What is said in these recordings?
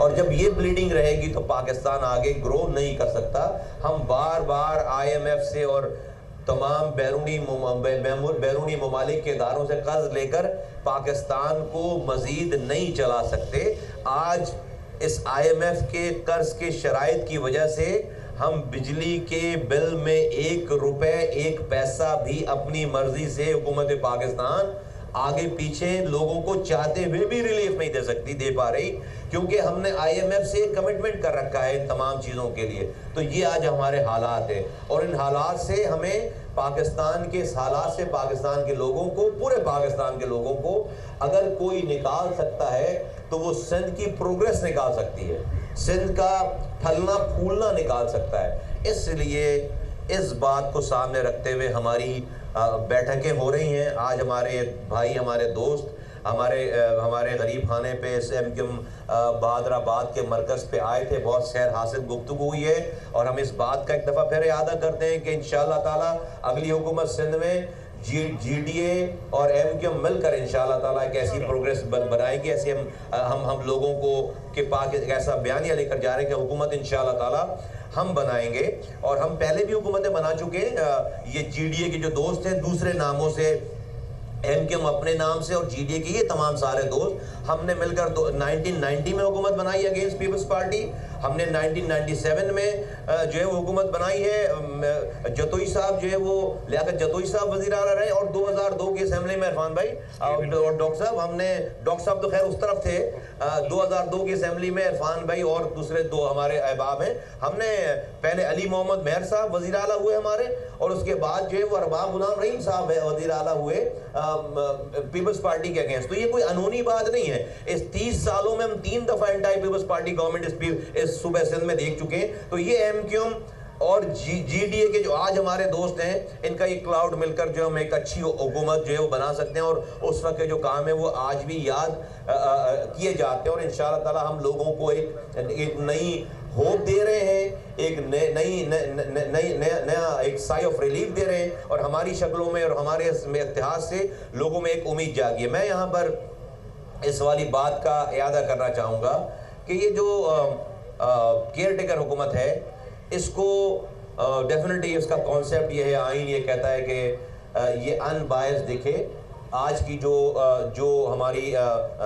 और जब ये ब्लीडिंग रहेगी तो पाकिस्तान आगे ग्रो नहीं कर सकता। हम बार बार IMF से और तमाम बैरूनी ममालिक के इदारों से कर्ज लेकर पाकिस्तान को मजीद नहीं चला सकते। आज इस IMF के कर्ज के शराइत की वजह से हम बिजली के बिल में 1 रुपए 1 पैसा भी अपनी मर्जी से हुकूमत पाकिस्तान आगे पीछे लोगों को चाहते हुए भी रिलीफ नहीं दे पा रही, क्योंकि हमने IMF से कमिटमेंट कर रखा है इन तमाम चीज़ों के लिए। तो ये आज हमारे हालात है, और इन हालात से हमें पाकिस्तान के इस हालात से पाकिस्तान के लोगों को, पूरे पाकिस्तान के लोगों को अगर कोई निकाल सकता है तो वो सिंध की प्रोग्रेस निकाल सकती है, सिंध का फलना फूलना निकाल सकता है। इसलिए इस बात को सामने रखते हुए हमारी बैठकें हो रही हैं। आज हमारे भाई, हमारे दोस्त हमारे गरीब खाने पे MQM बहादराबाद के मरकज़ पे आए थे, बहुत खैर हासिल गुफ्तगू हुई है, और हम इस बात का एक दफ़ा फिर याद करते हैं कि इंशाअल्लाह ताला अगली हुकूमत सिंध में GDA और MQM मिलकर इंशाअल्लाह ताला एक ऐसी प्रोग्रेस बनाएगी, ऐसे हम लोगों को के पास एक ऐसा बयानिया लेकर जा रहे हैं कि हुकूमत इंशाअल्लाह ताला हम बनाएंगे। और हम पहले भी हुकूमतें बना चुके हैं। ये GDA के जो दोस्त हैं दूसरे नामों से, MQM अपने नाम से, और GDA के ये तमाम सारे दोस्त हमने मिलकर 1990 में हुकूमत बनाई अगेंस्ट पीपल्स पार्टी। हमने 1997 में जो है वो हुकूमत बनाई है। जतोई साहब जो है वो लियाकत जतोई साहब वज़ीर आला रहे, और 2002 की असेंबली में इरफान भाई और डॉक्टर साहब तो खैर उस तरफ थे। 2002 की असेंबली में इरफान भाई और दूसरे 2 हमारे अहबाब हैं। हमने पहले अली मोहम्मद मेहर साहब वज़ीर आला हुए हमारे, और उसके बाद जो है वो अरबाब गुलाम रहीम साहब वज़ीर आला हुए पीपल्स पार्टी के अगेंस्ट। तो ये कोई अनूनी बात नहीं है। इस 30 सालों में हम 3 दफ़ा एंटी पीपल्स पार्टी गवर्नमेंट इस सूबे सिंध में देख चुके हैं। तो ये MQM और GDA के जो आज हमारे दोस्त हैं, इनका ये क्लाउड मिलकर जो हम एक अच्छी हुकूमत जो है वो बना सकते हैं, और उस वक्त के जो काम है वो आज भी याद किए जाते हैं। और इंशाअल्लाह ताला हम लोगों को एक नई होप दे रहे हैं, एक नया एक साई ऑफ रिलीफ दे रहे हैं, और हमारी शक्लों में और हमारे इतिहास से लोगों में एक उम्मीद जागी है। मैं यहाँ पर इस वाली बात का इयादा करना चाहूँगा कि ये जो केयर टेकर हुकूमत है, इसको डेफिनेटली इसका कॉन्सेप्ट ये है, आइन ये कहता है कि ये अनबायस दिखे। आज की जो हमारी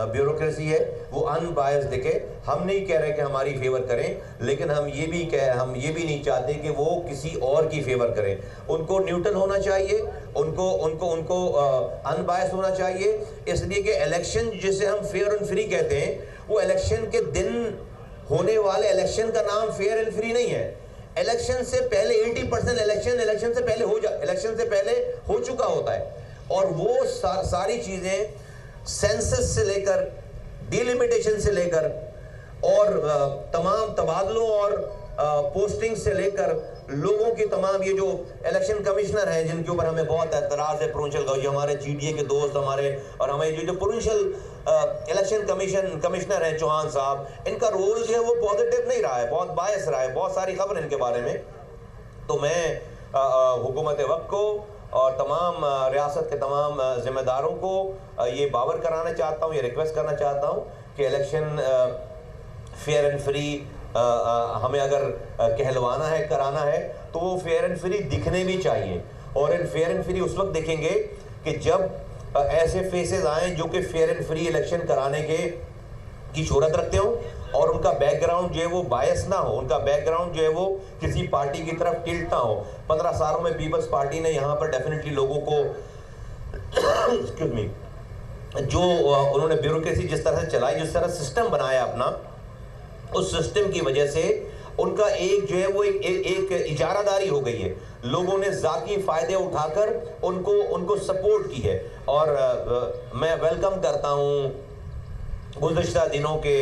ब्यूरोक्रेसी है वो अनबायस दिखे। हम नहीं कह रहे कि हमारी फेवर करें, लेकिन हम ये भी नहीं चाहते कि वो किसी और की फेवर करें। उनको न्यूट्रल होना चाहिए, उनको अनबायस होना चाहिए। इसलिए कि इलेक्शन जिसे हम फेयर एंड फ्री कहते हैं, वो इलेक्शन के दिन होने वाले इलेक्शन का नाम फेयर एंड फ्री नहीं है। इलेक्शन से पहले 80% इलेक्शन से पहले हो चुका होता है, और वो सारी चीजें सेंसस से लेकर, डिलिमिटेशन से लेकर, और तमाम तबादलों और पोस्टिंग से लेकर लोगों की तमाम, ये जो इलेक्शन कमिश्नर हैं जिनके ऊपर हमें बहुत एतराज है, प्रोविंशियल हमारे GDA के दोस्त हमारे, और हमारे जो प्रोविंशियल इलेक्शन कमिश्नर हैं चौहान साहब, इनका रोल जो है वो पॉजिटिव नहीं रहा है, बहुत बायस रहा है, बहुत सारी खबर इनके बारे में। तो मैं हुकूमत वक्त को और तमाम रियासत के तमाम जिम्मेदारों को ये बावर कराना चाहता हूँ, ये रिक्वेस्ट करना चाहता हूँ कि इलेक्शन फेयर एंड फ्री हमें अगर कहलवाना है, कराना है, तो वो फेयर एंड फ्री दिखने भी चाहिए। और इन फेयर एंड फ्री उस वक्त दिखेंगे कि जब ऐसे फेसेस आए जो कि फेयर एंड फ्री इलेक्शन कराने की शोहरत रखते हो, और उनका बैकग्राउंड जो है वो बायस ना हो, उनका बैकग्राउंड जो है वो किसी पार्टी की तरफ टिल्ट ना हो। 15 सालों में पीपल्स पार्टी ने यहाँ पर डेफिनेटली लोगों को एक्सक्यूज मी, जो उन्होंने ब्यूरोक्रेसी जिस तरह से चलाई, जिस तरह सिस्टम बनाया अपना, उस सिस्टम की वजह से उनका एक जो है वो एक इजारादारी हो गई है। लोगों ने जाती फायदे उठाकर उनको सपोर्ट की है। और मैं वेलकम करता हूँ गुज़श्ता दिनों के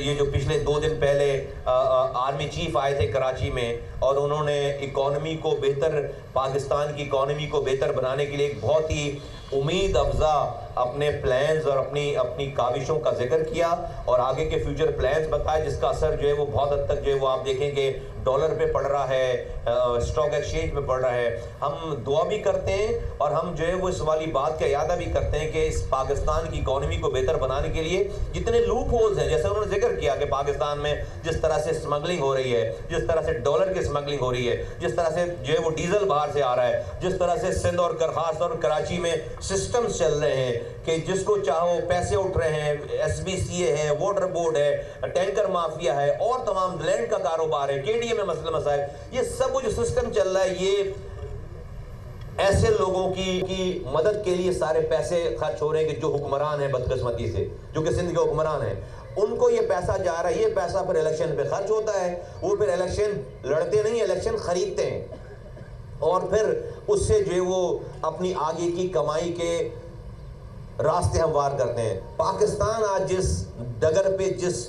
ये जो पिछले 2 दिन पहले आर्मी चीफ आए थे कराची में, और उन्होंने इकॉनमी को बेहतर, पाकिस्तान की इकॉनमी को बेहतर बनाने के लिए एक बहुत ही उम्मीद अफजा अपने प्लान्स और अपनी अपनी काविशों का जिक्र किया और आगे के फ्यूचर प्लान्स बताए, जिसका असर जो है वो बहुत हद तक जो है वो आप देखेंगे डॉलर पे पड़ रहा है, स्टॉक एक्सचेंज पे पड़ रहा है। हम दुआ भी करते हैं और हम जो है वो इस वाली बात का यादा भी करते हैं कि इस पाकिस्तान की इकोनॉमी को बेहतर बनाने के लिए जितने लूप होल्स हैं, जैसे उन्होंने जिक्र किया कि पाकिस्तान में जिस तरह से स्मगलिंग हो रही है, जिस तरह से डॉलर की स्मगलिंग हो रही है, जिस तरह से जो है वो डीजल बाहर से आ रहा है, जिस तरह से सिंध और खास और कराची में सिस्टम्स चल रहे हैं कि जिसको चाहो पैसे उठ रहे हैं, SBCA है, वाटर बोर्ड है, टैंकर माफिया है और तमाम लैंड का कारोबार है, KDA में मसले मसाइल, ये सब कुछ सिस्टम चल रहा है। ये ऐसे लोगों की मदद के लिए सारे पैसे खर्च हो रहे हैं कि जो हुक्मरान है बदकिस्मती से, जो कि सिंध के हुक्मरान है, उनको ये पैसा जा रहा है। ये पैसा फिर इलेक्शन पे खर्च होता है, वो फिर इलेक्शन लड़ते नहीं, इलेक्शन खरीदते हैं और फिर उससे जो है वो अपनी आगे की कमाई के रास्ते हमवार करते हैं। पाकिस्तान आज जिस डगर पे, जिस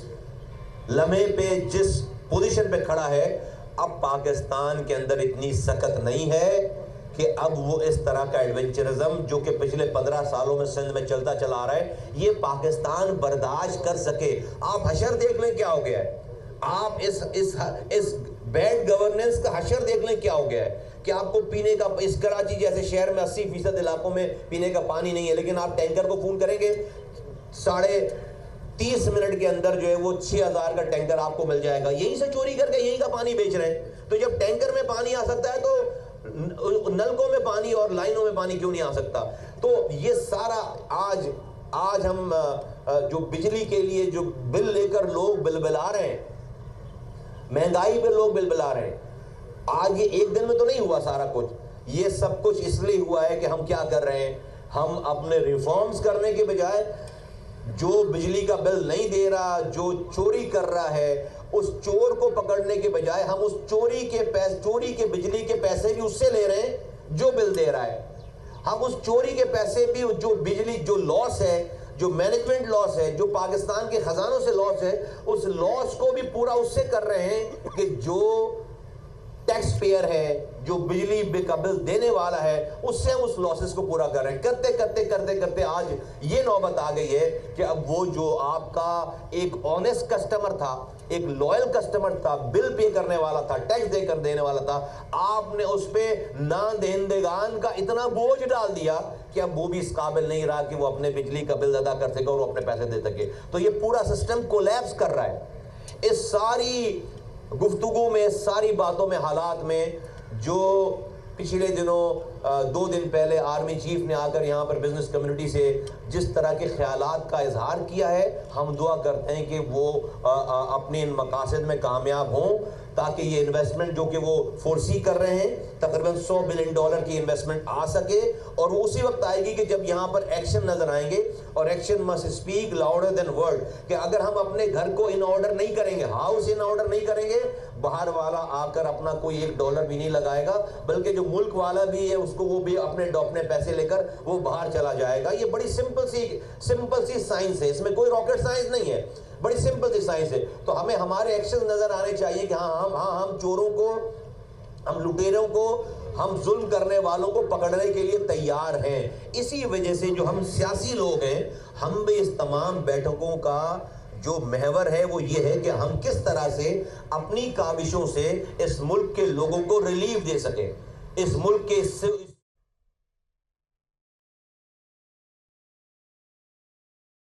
लम्हे पे, जिस पोजीशन पे खड़ा है, अब पाकिस्तान के अंदर इतनी सकत नहीं है कि अब वो इस तरह का एडवेंचरिज्म जो कि पिछले 15 सालों में सिंध में चलता चला आ रहा है, ये पाकिस्तान बर्दाश्त कर सके। आप हशर देख लें क्या हो गया है, आप इस बैड गवर्नेंस का हशर देख लें क्या हो गया है कि आपको पीने का, इस कराची जैसे शहर में 80% इलाकों में पीने का पानी नहीं है, लेकिन आप टैंकर को फोन करेंगे 30 मिनट के अंदर जो है वो 6000 का टैंकर आपको मिल जाएगा। यहीं से चोरी करके यहीं का पानी बेच रहे हैं। तो जब टैंकर में पानी आ सकता है तो नलकों में पानी और लाइनों में पानी क्यों नहीं आ सकता? तो ये सारा आज हम जो बिजली के लिए जो बिल लेकर लोग बिलबिला रहे हैं, महंगाई पे लोग बिलबिला रहे हैं, आज ये एक दिन में तो नहीं हुआ सारा कुछ। ये सब कुछ इसलिए हुआ है कि हम क्या कर रहे हैं, हम अपने रिफॉर्म्स करने के बजाय जो बिजली का बिल नहीं दे रहा, जो चोरी कर रहा है, उस चोर को पकड़ने के बजाय हम उस चोरी के बिजली के पैसे भी उससे ले रहे हैं जो बिल दे रहा है। हम उस चोरी के पैसे भी, जो बिजली जो लॉस है, जो मैनेजमेंट लॉस है, जो पाकिस्तान के खजानों से लॉस है, उस लॉस को भी पूरा उससे कर रहे हैं कि जो टैक्स पेयर है, जो बिजली का बिल देने वाला है, उससे हम उस लॉसेस को पूरा कर रहे हैं। करते करते आज ये नौबत आ गई है कि अब वो जो आपका एक ऑनेस्ट कस्टमर था, एक लॉयल कस्टमर था, बिल पे करने वाला था, टैक्स देकर देने वाला था, आपने उस पे ना देनदेगान का इतना बोझ डाल दिया कि अब वो भी इस काबिल नहीं रहा कि वो अपने बिजली का बिल अदा कर सके और अपने पैसे दे सके। तो ये पूरा सिस्टम कोलैप्स कर रहा है। इस सारी गुफ्तगू में, सारी बातों में, हालात में, जो पिछले दिनों 2 दिन पहले आर्मी चीफ ने आकर यहाँ पर बिजनेस कम्युनिटी से जिस तरह के ख्यालात का इजहार किया है, हम दुआ करते हैं कि वो अपने इन मकासद में कामयाब हों, ताकि ये इन्वेस्टमेंट जो कि वो फोरसी कर रहे हैं, तकरीबन $100 बिलियन की इन्वेस्टमेंट आ सके। और वो उसी वक्त आएगी कि जब यहाँ पर एक्शन नजर आएंगे, और action must speak louder than word. कि अगर हम अपने घर को इन ऑर्डर नहीं करेंगे, हाउस इन ऑर्डर नहीं करेंगे, बाहर वाला आकर अपना कोई $1 भी नहीं लगाएगा, बल्कि जो मुल्क वाला भी है उसको वो भी अपने पैसे लेकर वो बाहर चला जाएगा। ये बड़ी सिंपल सी साइंस है, इसमें कोई रॉकेट साइंस नहीं है, बड़ी सिंपल सी साइंस है। तो हमें हमारे एक्शन नजर आने चाहिए कि हम चोरों को, हम लुटेरों को, हम जुल्म करने वालों को पकड़ने के लिए तैयार हैं। इसी वजह से जो हम सियासी लोग हैं, हम भी इस तमाम बैठकों का जो महवर है वो ये है कि हम किस तरह से अपनी काविशों से इस मुल्क के लोगों को रिलीफ दे सकें, इस मुल्क के